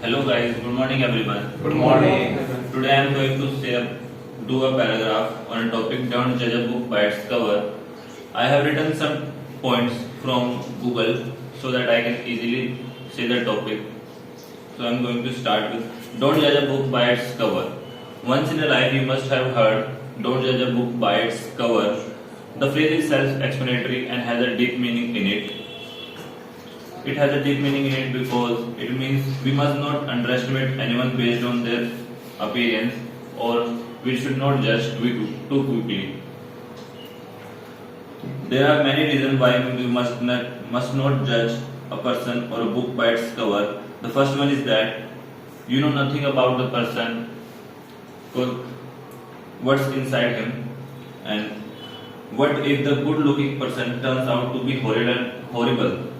Hello guys, good morning everyone. Good morning. Today I am going to do a paragraph on a topic. Don't judge a book by its cover. I have written some points from Google so that I can easily say the topic. So I am going to start with don't judge a book by its cover. Once in a life you must have heard don't judge a book by its cover. The phrase is self-explanatory and has a deep meaning in it. It has a deep meaning in it because it means we must not underestimate anyone based on their appearance, or we should not judge too quickly. There are many reasons why we must not judge a person or a book by its cover. The first one is that you know nothing about the person, what's inside him, and what if the good-looking person turns out to be horrible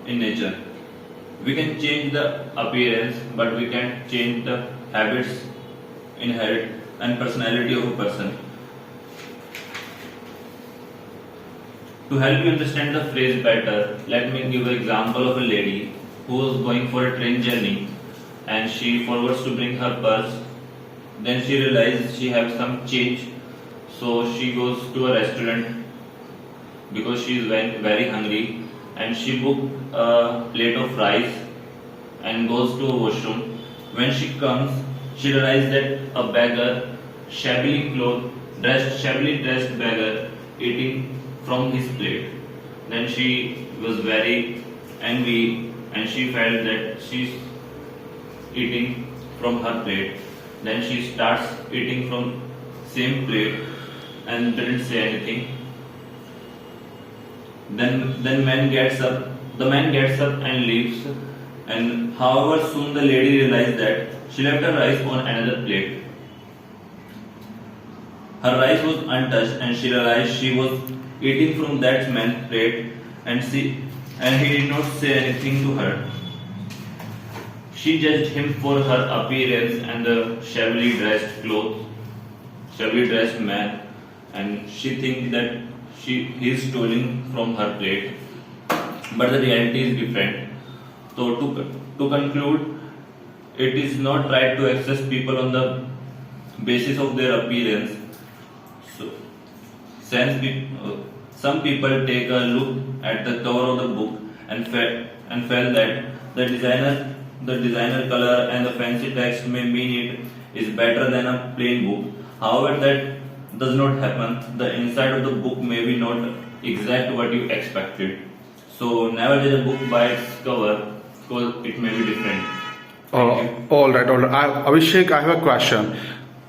in nature. We can change the appearance, but we can't change the habits, inherent, and personality of a person. To help you understand the phrase better, let me give an example of a lady who was going for a train journey and she forgets to bring her purse. Then she realizes she has some change, so she goes to a restaurant because she is very hungry, and she booked a plate of rice and goes to a washroom. When she comes, she realizes that a beggar, shabbily dressed beggar, eating from his plate. Then she was very angry and she felt that she's eating from her plate. Then she starts eating from same plate and didn't say anything. Then the man gets up and leaves, and however soon the lady realized that she left her rice on another plate. Her rice was untouched and she realized she was eating from that man's plate, and he did not say anything to her. She judged him for her appearance and the shabbily dressed man, and she thinks that he is stealing from her plate, but the reality is different. So to conclude, it is not right to assess people on the basis of their appearance. So, some people take a look at the cover of the book and felt that the designer color and the fancy text may mean it is better than a plain book. However, that does not happen. The inside of the book may be not exact what you expected. So never judge a book by its cover because it may be different. All right. Abhishek, I have a question.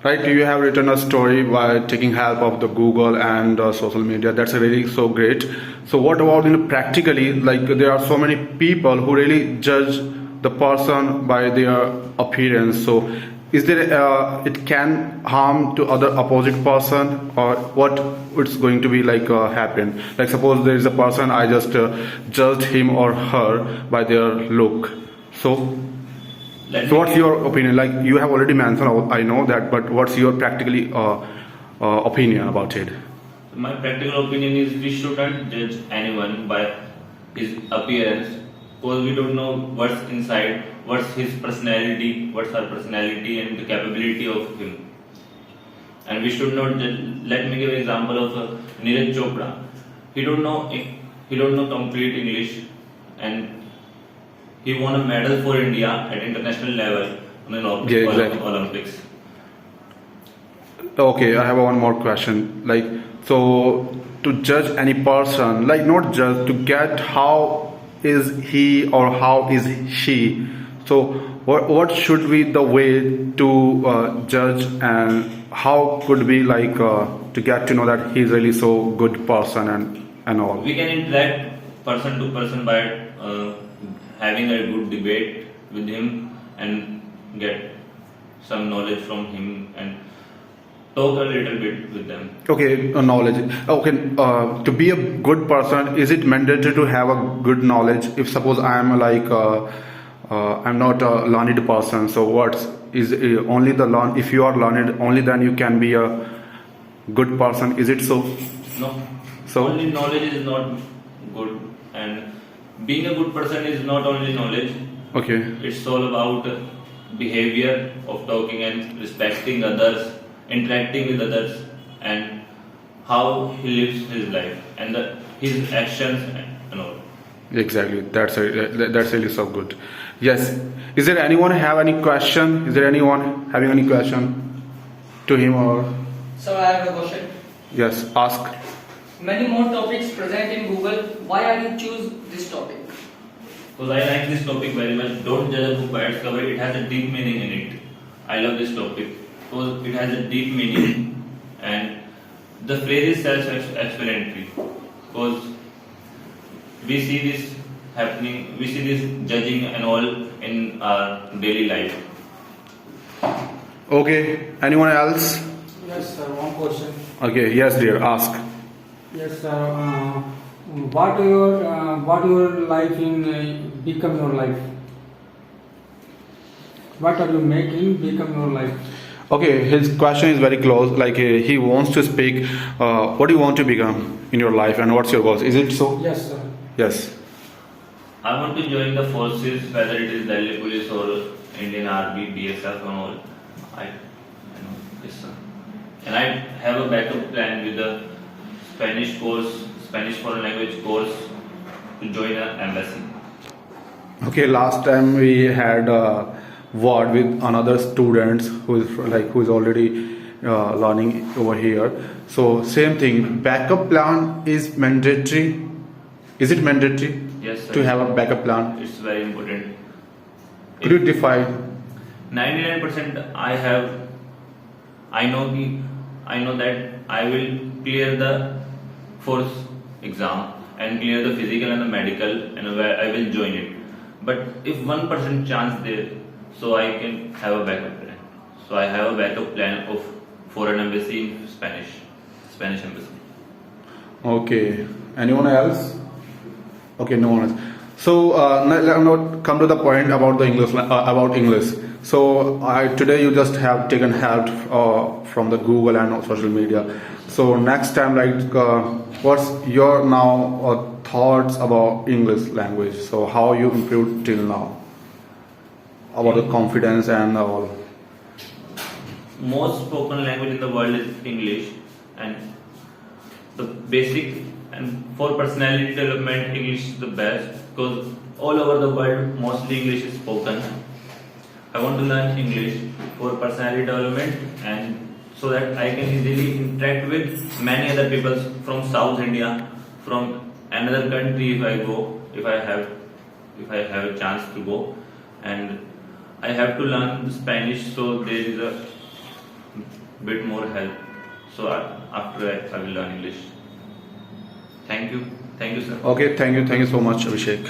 Right, you have written a story by taking help of the Google and social media. That's really so great. So what about practically? Like there are so many people who really judge the person by their appearance. So is there it can harm to other opposite person, or what it's going to be like happen? Like suppose there is a person, I just judged him or her by their look. So what's your opinion? Like you have already mentioned, I know that, but what's your practically opinion about it? My practical opinion is we shouldn't judge anyone by his appearance because we don't know what's inside, what's his personality, what's her personality and the capability of him. And we should not judge. Let me give an example of Neeraj Chopra. He don't know complete English, and he won a medal for India at international level on an Olympics. Okay, I have one more question. Like, so to judge any person, like not judge, to get how is he or how is she. So what should be the way to judge, and how could we like to get to know that he's really so good person and all? We can interact person to person by having a good debate with him and get some knowledge from him and talk a little bit with them. Okay, knowledge. Okay, to be a good person, is it mandatory to have a good knowledge? If suppose I am like I'm not a learned person, so what is only the learn? If you are learned, only then you can be a good person. Is it so? No. So only knowledge is not good, and being a good person is not only knowledge. Okay. It's all about behavior of talking and respecting others, interacting with others, and how he lives his life and his actions and all. Exactly. That's really so good. Yes. Is there anyone have any question? Is there anyone having any question to him or So I have a question. yes? Ask. Many more topics present in Google. Why are you choose this topic? Because I like this topic very much. Don't judge a book by its cover. It has a deep meaning in it. I love this topic because it has a deep meaning, and the phrase is self-explanatory. Because we see this happening, we see this judging and all in our daily life. Okay. Anyone else? Yes, sir. One question. Okay. Yes, dear. Ask. Yes, sir. What your life in become your life? What are you making become your life? Okay. His question is very close. Like he wants to speak. What do you want to become in your life, and what's your goals? Is it so? Yes, sir. Yes. I want to join the forces, whether it is Delhi Police or Indian Army, BSF and all. I know, yes sir. And I have a backup plan with the Spanish course, Spanish foreign language course to join an embassy. Okay. Last time we had a word with another student who is already learning over here. So same thing. Backup plan is mandatory. Is it mandatory Yes sir. to have a backup plan? It's very important. Could you define? 99% I know that I will clear the force exam and clear the physical and the medical, and I will join it. But if 1% chance there, so I can have a backup plan. So I have a backup plan of for an embassy in Spanish embassy. Okay. Anyone else? Okay, no one else. So now come to the point about the English. About English. So today you just have taken help from the Google and social media. So next time, what's your now thoughts about English language? So how you improved till now about the confidence and all. Most spoken language in the world is English, and the basic and for personality development, English is the best because all over the world mostly English is spoken. I want to learn English for personality development and so that I can easily interact with many other people from South India, from another country if I go, if I have a chance to go, and I have to learn Spanish, so there is a bit more help. So after that I will learn English. Thank you, sir. Okay, thank you so much, Abhishek.